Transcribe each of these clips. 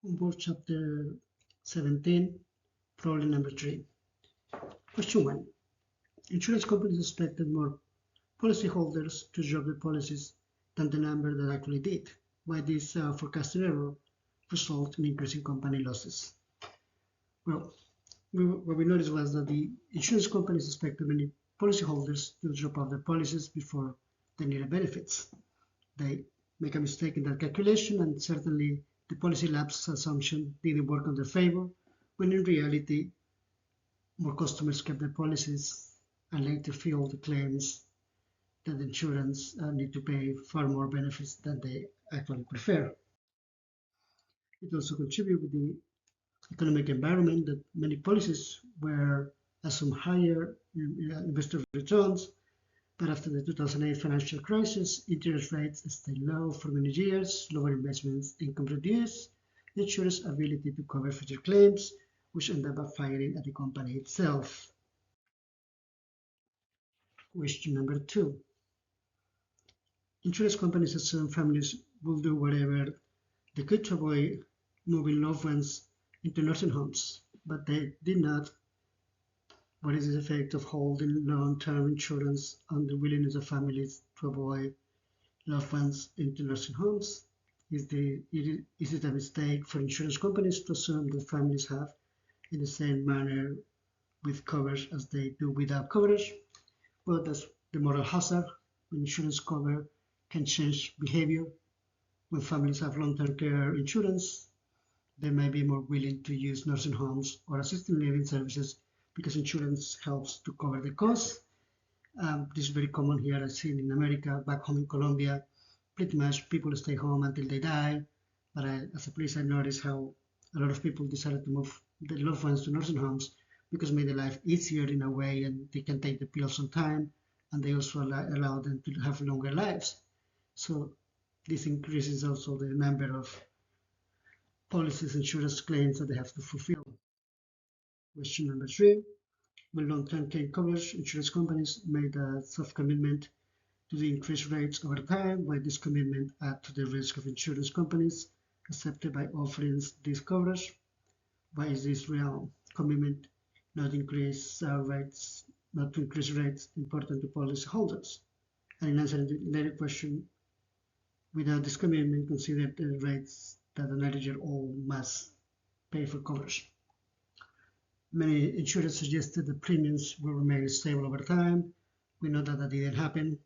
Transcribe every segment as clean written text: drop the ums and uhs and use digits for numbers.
On board chapter 17, problem number 3. Question 1. Insurance companies expected more policyholders to drop the policies than the number that actually did. Why this forecasted error result in increasing company losses? Well, what we noticed was that the insurance companies expected many policyholders to drop off their policies before they needed benefits. They make a mistake in that calculation, and certainly the policy lapse assumption didn't work on their favor, when in reality more customers kept their policies and later filled the claims that the insurance need to pay far more benefits than they actually prefer. It also contributed with the economic environment that many policies were assumed higher investor returns, but after the 2008 financial crisis, interest rates stayed low for many years, lower investments income reduced, insurers' ability to cover future claims, which ended up backfiring at the company itself. Question number 2. Insurance companies assume families will do whatever they could to avoid moving loved ones into nursing homes, but they did not. What is the effect of holding long-term insurance on the willingness of families to avoid loved ones into nursing homes? Is it a mistake for insurance companies to assume that families have in the same manner with coverage as they do without coverage? Well, that's the moral hazard. Insurance cover can change behavior. When families have long-term care insurance, they may be more willing to use nursing homes or assisted living services because insurance helps to cover the costs. This is very common here, I've seen in America. Back home in Colombia, pretty much people stay home until they die. But as a police, I noticed how a lot of people decided to move their loved ones to nursing homes because it made their life easier in a way, and they can take the pills on time, and they also allow them to have longer lives. So this increases also the number of policies, insurance claims that they have to fulfill. Question number 3. When long-term care coverage, insurance companies made a soft commitment to the increased rates over time, while this commitment add to the risk of insurance companies accepted by offering this coverage. Why is this real commitment not to increase rates important to policyholders? And in answering the later question, without this commitment, consider the rates that an eligible must pay for coverage. Many insurers suggested the premiums will remain stable over time. We know that that didn't happen.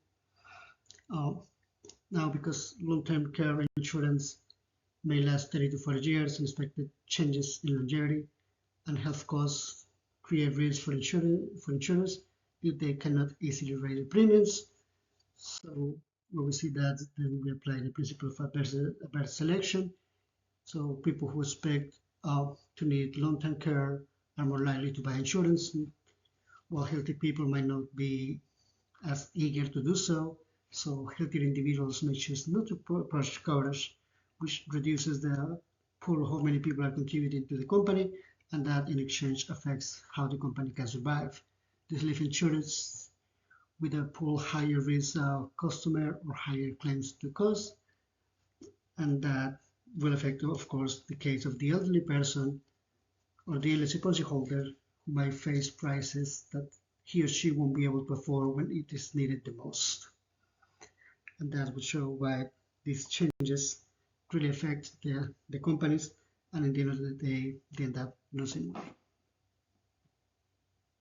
Now, because long-term care insurance may last 30 to 40 years, expected changes in longevity and health costs create risks for insurers if they cannot easily raise the premiums. So when we see that, then we apply the principle of adverse selection. So people who expect to need long-term care are more likely to buy insurance, while healthy people might not be as eager to do so. So healthier individuals may choose not to purchase coverage, which reduces the pool of how many people are contributing to the company, and that in exchange affects how the company can survive. This leaves insurance with a pool higher risk customer or higher claims to cost, and that will affect, of course, the case of the elderly person or the LLC policyholder who might face prices that he or she won't be able to afford when it is needed the most. And that would show why these changes really affect the companies, and at the end of the day, they end up losing money.